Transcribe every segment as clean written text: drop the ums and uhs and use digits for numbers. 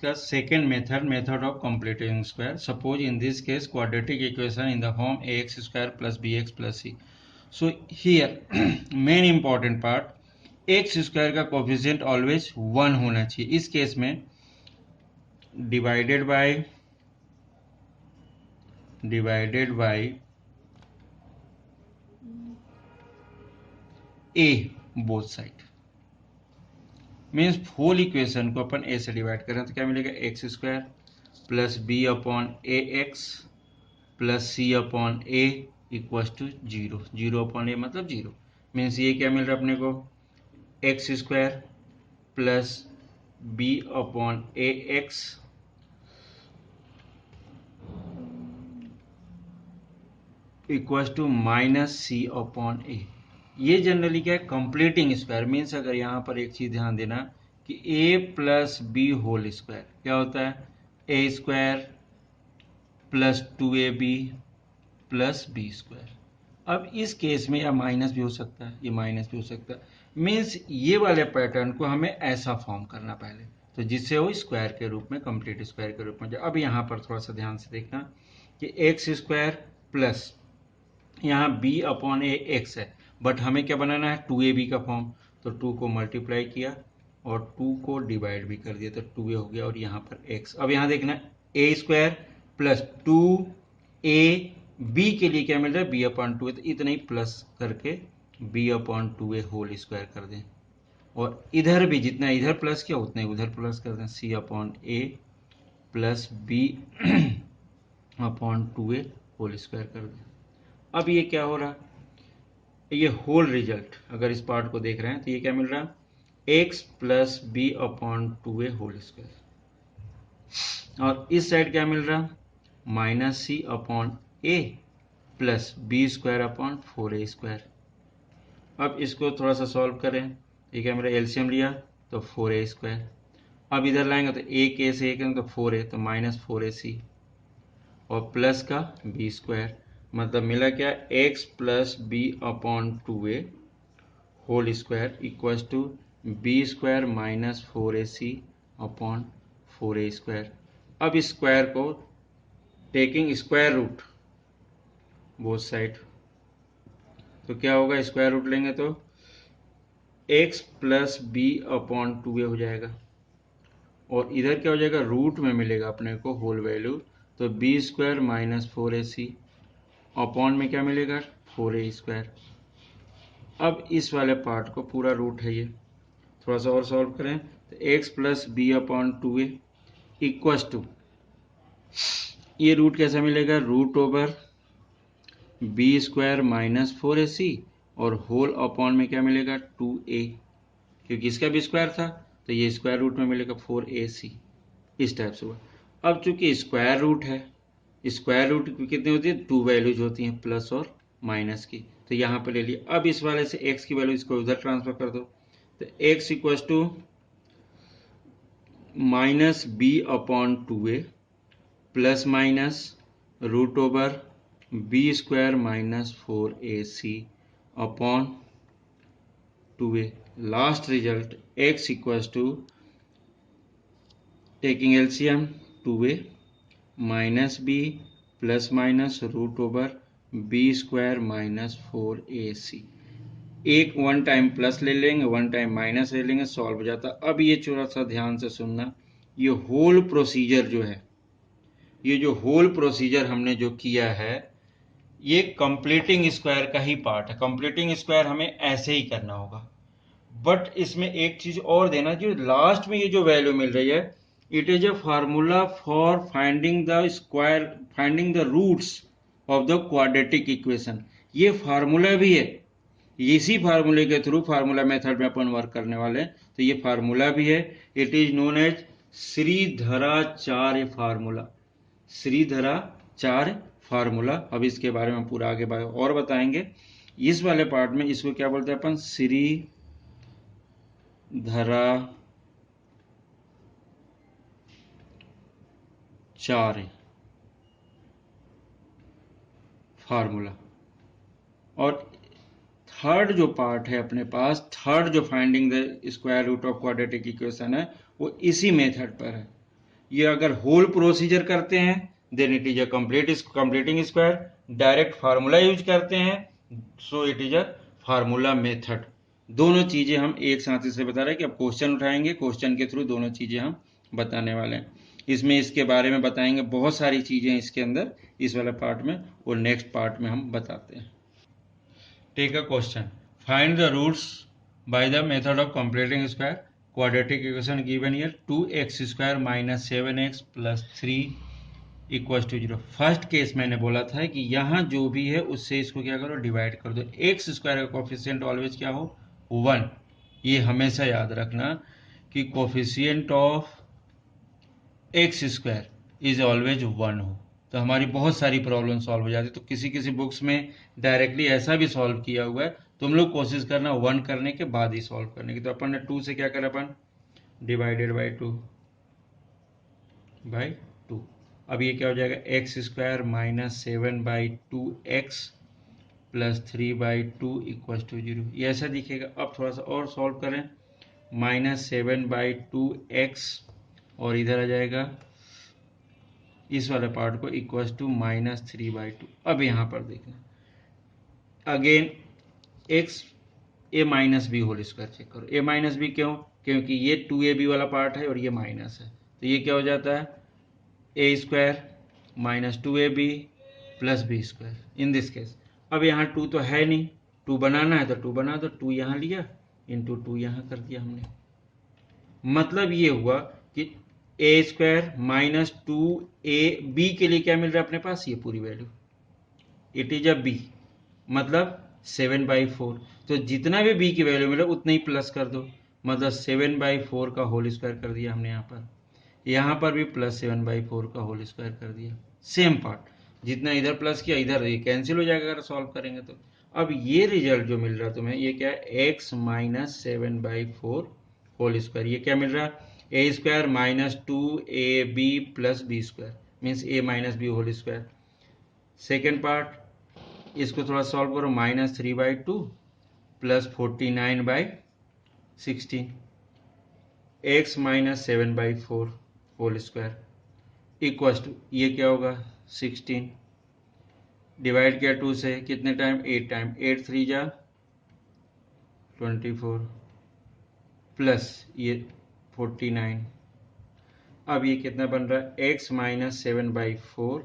discuss second method of completing square. Suppose in this case quadratic equation in the form ax square plus bx plus c. So here main important part, x square का coefficient always 1 होना चाहिए. इस case में divided by a both side, means whole equation को अपन a से divide करें तो क्या मिलेगा, x square plus B upon a x plus c upon a equal to 0. 0 upon a मतलब 0. मीन्स ये क्या मिल रहा है अपने को, x square plus B upon a x equal to minus c upon a. ये जनरली क्या है, कंप्लीटिंग स्क्वायर. मीन्स अगर यहाँ पर एक चीज ध्यान देना कि a plus b whole square क्या होता है, a square plus 2ab plus b square. अब इस केस में या माइनस भी हो सकता है, ये माइनस भी हो सकता है. मीन्स ये वाले पैटर्न को हमें ऐसा फॉर्म करना पहले, तो जिससे वो स्क्वायर के रूप में, कंप्लीट स्क्वायर के रूप में. अब यहाँ पर थोड़ा सा ध्यान से देखना कि एक्स स्क्वायर प्लस यहाँ b अपॉन ए एक्स है, बट हमें क्या बनाना है, 2ab का फॉर्म. तो 2 को मल्टीप्लाई किया और 2 को डिवाइड भी कर दिया तो 2a हो गया और यहाँ पर x. अब यहाँ देखना a स्क्वायर प्लस 2ab के लिए क्या मिल रहा है, b अपॉन 2a. तो इतना ही प्लस करके b upon 2a whole square कर दें और इधर भी जितना इधर प्लस किया उतना ही उधर प्लस कर दें, c upon a plus b upon 2a whole square कर दें. अब ये क्या हो रहा, ये होल रिजल्ट अगर इस पार्ट को देख रहे हैं तो ये क्या मिल रहा है, x plus B upon 2a whole square. और इस साइड क्या मिल रहा, minus c upon a plus b square upon 4a square. अब इसको थोड़ा सा सॉल्व करें, ये क्या मेरा एलसीएम लिया तो 4a स्क्वायर. अब इधर लाएंगे तो एक ए से एक तो 4a तो माइनस 4ac और प्लस का b स्क्वायर. मतलब मिला क्या, x plus B upon 2a whole square equals to B square minus 4ac upon 4a square. अब इस स्क्वायर को taking square root both side, तो क्या होगा, स्क्वायर रूट लेंगे तो x plus B upon 2a हो जाएगा और इधर क्या हो जाएगा, रूट में मिलेगा अपने को होल वैल्यू, तो B square minus 4ac upon में क्या मिलेगा, 4a स्क्वायर. अब इस वाले पार्ट को पूरा रूट है, ये थोड़ा सा और सॉल्व करें तो x plus B upon 2a equals to, ये रूट कैसा मिलेगा, root over B square minus 4ac और होल अपॉन में क्या मिलेगा, 2a, क्योंकि इसका भी स्क्वायर था तो ये स्क्वायर रूट में मिलेगा 4ac. इस टाइप से हुआ. अब चूंकि स्क्वायर रूट है, स्क्वायर रूट कितनी होती है, 2 वैल्यूज होती हैं प्लस और माइनस की, तो यहाँ पे ले लिया. अब इस वाले से x की वैल्यू इसको उधर ट्रांसफर कर दो तो x equals to minus B upon 2a plus minus root over B square minus 4ac upon 2a. Last result x equals to taking LCM 2a minus B plus minus root over B square minus 4ac. एक one time plus ले लेंगे, one time minus ले लेंगे, solve हो जाता. अब ये थोड़ा सा ध्यान से सुनना, ये होल प्रोसीजर जो है, ये जो होल प्रोसीजर हमने जो किया है, ये कंप्लीटिंग स्क्वायर का ही पार्ट है. कंप्लीटिंग स्क्वायर हमें ऐसे ही करना होगा, बट इसमें एक चीज और देना, जो लास्ट में ये जो वैल्यू मिल रही है, it is a formula for finding the roots of the quadratic equation. ये फार्मूला भी है, इसी फार्मूले के थ्रू फार्मूला मेथड में अपन वर्क करने वाले हैं, तो ये फार्मूला भी है. It is known as Sridharacharya formula. Sridharacharya formula. अब इसके बारे में पूरा आगे और बताएंगे. इस वाले पार्ट में इसको क्या बोलते हैं अपन, श्रीधराचार्य फार्मूला. और थर्ड जो पार्ट है अपने पास, थर्ड जो finding the square root of quadratic equation है, वो इसी मेथड पर है. ये अगर होल प्रोसीजर करते हैं then it is a completing square, direct formula use करते हैं so it is a formula method. दोनों चीजें हम एक साथ इससे बता रहे हैं कि अब क्वेश्चन उठाएंगे, क्वेश्चन के थ्रू दोनों चीजें हम बताने वाले हैं। इसमें इसके बारे में बताएंगे, बहुत सारी चीजें इसके अंदर इस वाले पार्ट में, और नेक्स्ट पार्ट में हम बताते हैं। Take a question, find the roots by the method of completing square, quadratic equation given here 2x² minus 7x plus 3 equal to 0। First case मैंने बोला था कि यहाँ जो भी है उससे इसको क्या करो, डिवाइड कर दो। एक्स स्क्वायर का कोफिशिएंट ऑलवेज क्या हो, 1। ये हमेशा याद रखना कि coefficient of x square is always 1 हो, तो हमारी बहुत सारी प्रॉब्लम सॉल्व हो जाती है। तो किसी किसी बुक्स में डायरेक्टली ऐसा भी सॉल्व किया हुआ है, तुम लोग कोशिश करना 1 करने के बाद ही सॉल्व करने की। तो अपन ने 2 से क्या करा, अपन डिवाइडेड बाई 2। अब ये क्या हो जाएगा, X square minus 7/2x plus 3/2 equal to 0। ये ऐसा दिखेगा। अब थोड़ा सा और सॉल्व करें, -7/2x और इधर आ जाएगा इस वाले पार्ट को इक्वल टू -3/2। अब यहाँ पर देखें again x a minus b whole square check करो। ए माइनस बी क्यों, क्योंकि ये 2ab वाला पार्ट है और ये माइनस है, तो ये क्या हो जाता है a square minus 2ab plus b square in this case. अब यहाँ 2 तो है नहीं, 2 बनाना है तो 2 बना दो, 2 यहाँ लिया इंटू 2 यहाँ कर दिया हमने। मतलब ये हुआ कि ए स्क्वायर माइनस 2ab के लिए क्या मिल रहा है अपने पास, ये पूरी value, it is a b, मतलब 7/4। तो जितना भी b की वैल्यू मिला उतना ही प्लस कर दो, मतलब 7/4 का होल स्क्वायर कर दिया हमने। यहाँ पर भी प्लस 7/4 का होल स्क्वायर कर दिया। सेम पार्ट, जितना इधर प्लस किया इधर ये कैंसिल हो जाएगा अगर सॉल्व करेंगे तो। अब ये रिजल्ट जो मिल रहा है तुम्हें, ये क्या है, x माइनस 7/4 होल स्क्वायर। ये क्या मिल रहा है, a square minus 2ab plus b square means a minus b whole square. Second part, इसको थोड़ा सॉल्व करो, -3/2 plus 49/16 x minus 7/4 whole square equal to, ये क्या होगा 16, डिवाइड किया 2 से कितने टाइम, 8 टाइम, 8 3 जा 24 प्लस ये 49। अब ये कितना बन रहा है, x minus 7/4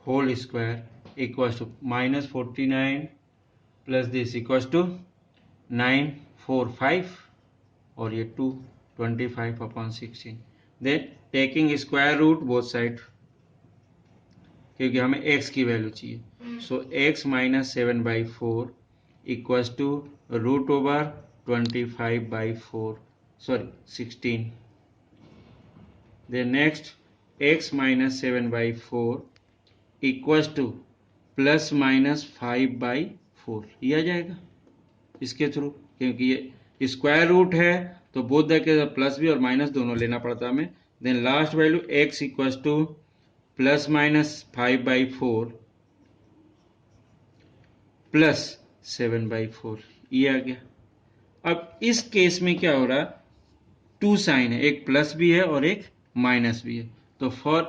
whole square equal to -49 plus this equal to 945 और ये 2 25/16। Then taking square root both side, क्योंकि हमें x की वैल्यू चाहिए। So x minus 7/4 equals to root over 25/4 sorry 16। Then next x minus 7/4 equals to plus minus 5/4, ये आ जाएगा इसके through, क्योंकि ये स्क्वायर रूट है तो बोथ द केस प्लस भी और माइनस दोनों लेना पड़ता है हमें। Then last value x equals to plus minus 5/4 plus 7/4, ये आ गया। अब इस केस में क्या हो रहा, 2 साइन है, एक प्लस भी है और एक माइनस भी है। तो for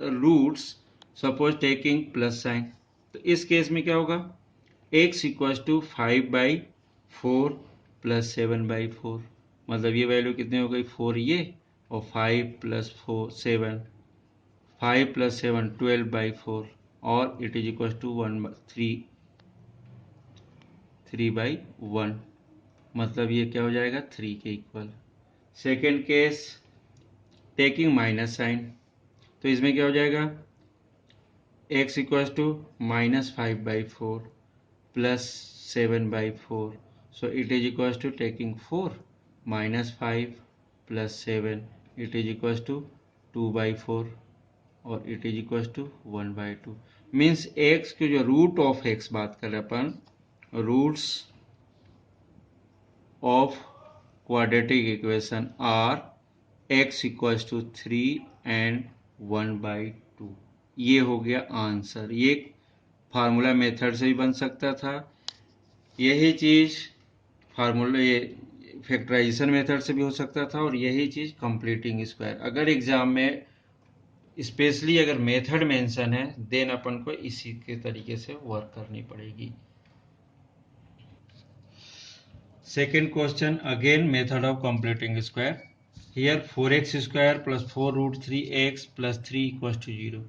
roots suppose taking plus sign, तो इस केस में क्या होगा, x इक्वल्स टू 5/4 प्लस 7/4, मतलब ये वैल्यू कितनी हो गई, 4 ये और 5 प्लस 4 7, 5 प्लस 7 12/4 और इट इज इक्वल टू 3/1, मतलब ये क्या हो जाएगा 3 के equal. Second case taking minus sign, तो इसमें क्या हो जाएगा, x equal to -5/4 plus 7/4, so it is equal to taking 4 -5 plus 7, it is equal to 2/4 और it is equal to 1/2। Means x के जो रूट ऑफ x बात कर रहे अपन, roots of quadratic equation are x equal to 3 and 1/2। ये हो गया आंसर। ये फार्मूला मेथड से भी बन सकता था, यही चीज फार्मूला ये फैक्टराइजेशन मेथड से भी हो सकता था, और यही चीज कंप्लीटिंग स्क्वायर। अगर एग्जाम में स्पेशली अगर मेथड मेंशन है देन अपन को इसी के तरीके से वर्क करनी पड़ेगी। Second question, again method of completing square. Here 4x square plus 4 root 3x plus 3 equal to 0।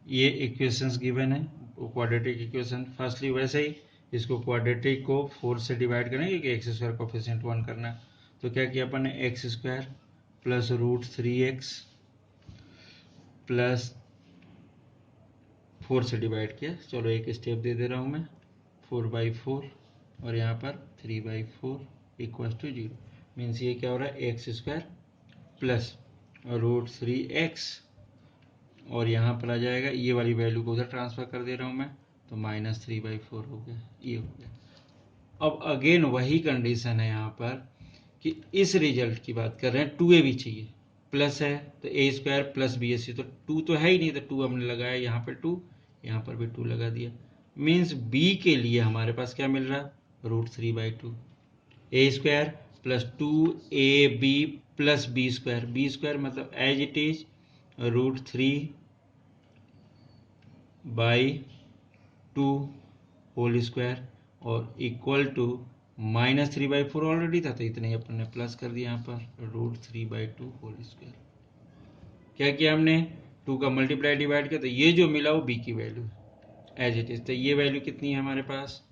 ये इक्वेशंस गिवन है, क्वाड्रेटिक इक्वेशन। फर्स्टली वैसे ही इसको क्वाड्रेटिक को 4 से डिवाइड करेंगे क्योंकि एक्स स्क्वायर कोफिशिएंट 1 करना है। तो क्या किया अपन ने, x square plus root 3x plus 4 से डिवाइड किया। चलो एक स्टेप दे दे रहा हूँ मैं, 4/4 और यहाँ पर 3/4 इक्वल टू 0। मीन्स ये क्या हो रहा है, x square plus root 3x और यहाँ पर आ जाएगा, ये वाली वैल्यू को उधर ट्रांसफर कर दे रहा हूँ मैं, तो -3/4 हो गया, ये हो गया। अब अगेन वही कंडीशन है यहाँ पर कि इस रिजल्ट की बात कर रहे हैं, 2a भी चाहिए, प्लस है तो a स्क्वायर प्लस bsc, तो 2 तो है ही नहीं, तो 2 हमने लगाया, यहाँ पर 2, यहाँ पर भी 2 लगा दिया। मीन्स b के लिए हमारे पास क्या मिल रहा है, √3/2, a square plus 2ab plus b square, b square मतलब as it is √3/2 whole square और इक्वल टू -3/4 ऑलरेडी था, तो इतने ही अपन ने प्लस कर दिया यहाँ पर √3/2 होल स्क्वायर। क्या किया हमने, 2 का मल्टीप्लाई डिवाइड किया, तो ये जो मिला वो b की वैल्यू एज इट इज। तो ये वैल्यू कितनी है हमारे पास,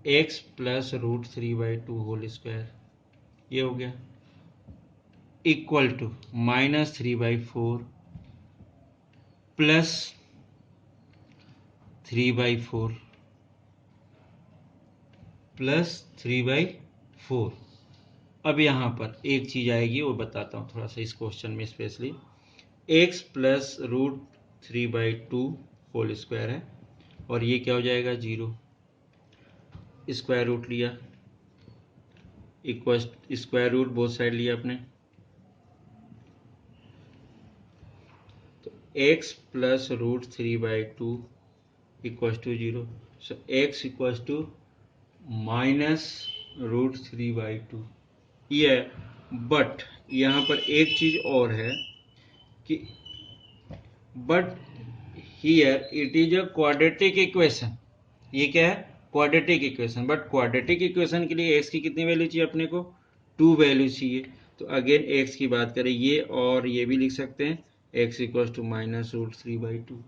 x प्लस √3/2 होल स्क्वायर, ये हो गया, इक्वल टू -3/4 प्लस 3/4 प्लस 3/4। अब यहाँ पर एक चीज आएगी, वो बताता हूँ थोड़ा सा इस क्वेश्चन में specially. x plus √3/2 whole square है और ये क्या हो जाएगा, 0, स्क्वायर रूट लिया, equal square root both side लिया अपने, तो x plus √3/2 equal to 0। So x equal to -√3/2 ये है। बट यहाँ पर एक चीज और है कि but here it is a quadratic equation. ये क्या है, quadratic equation. But quadratic equation के लिए x की कितनी वैल्यू चाहिए अपने को, 2 वैल्यू चाहिए। तो अगेन x की बात करें, ये और ये भी लिख सकते हैं, x इक्वल टू -√3/2।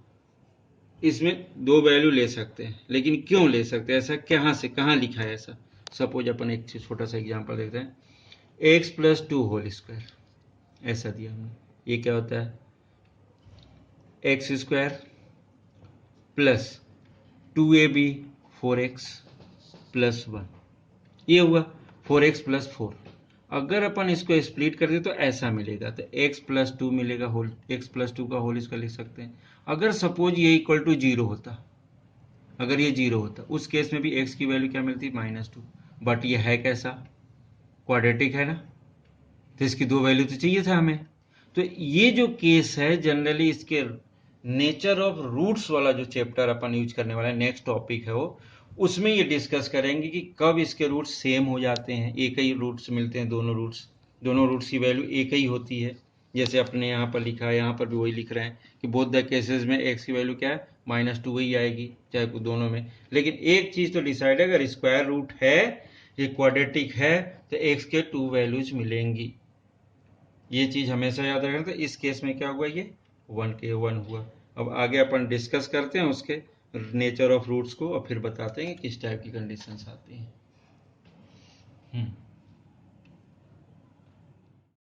इसमें 2 वैल्यू ले सकते हैं, लेकिन क्यों ले सकते हैं, ऐसा कहाँ से कहाँ लिखा है ऐसा। सपोज अपन एक छोटा सा एग्जांपल देखते हैं, x प्लस 2 होल स्क्वायर ऐसा दिया हमने। ये क्या होता है, x square plus 2ab 4x plus 1, ये हुआ 4x प्लस 4। अगर अपन इसको स्प्लिट कर दे तो ऐसा मिलेगा, तो x प्लस 2 मिलेगा, होल x प्लस 2 का होल स्क्वायर लिख सकते हैं। अगर सपोज ये इक्वल टू 0 होता, अगर ये 0 होता, उस केस में भी x की वैल्यू क्या मिलती, -2। बट ये है कैसा, क्वाड्रेटिक है ना, तो इसकी 2 वैल्यू तो चाहिए था हमें। तो ये जो केस है जनरली इसके नेचर ऑफ रूट्स वाला जो चैप्टर अपन यूज करने वाला है, नेक्स्ट टॉपिक है वो, उसमें ये डिस्कस करेंगे कि कब इसके रूट्स सेम हो जाते हैं, एक ही रूट्स मिलते हैं, दोनों रूट्स की वैल्यू एक ही होती है। जैसे अपने यहाँ पर लिखा है, यहाँ पर भी वही लिख रहे हैं कि बोथ द केसेस में x की वैल्यू क्या है, -2 ही आएगी, चाहे दोनों में। लेकिन एक चीज तो डिसाइड है, अगर स्क्वायर रूट है, ये क्वाड्रेटिक है, तो x के 2 वैल्यूज मिलेंगी। ये चीज हमेशा याद रखना। तो इस केस में क्या हुआ, ये 1 के 1 हुआ। अब आगे अपन डिस्कस करते हैं उसके नेचर ऑफ रूट्स को और फिर बताते हैं कि किस टाइप की कंडीशंस आती हैं।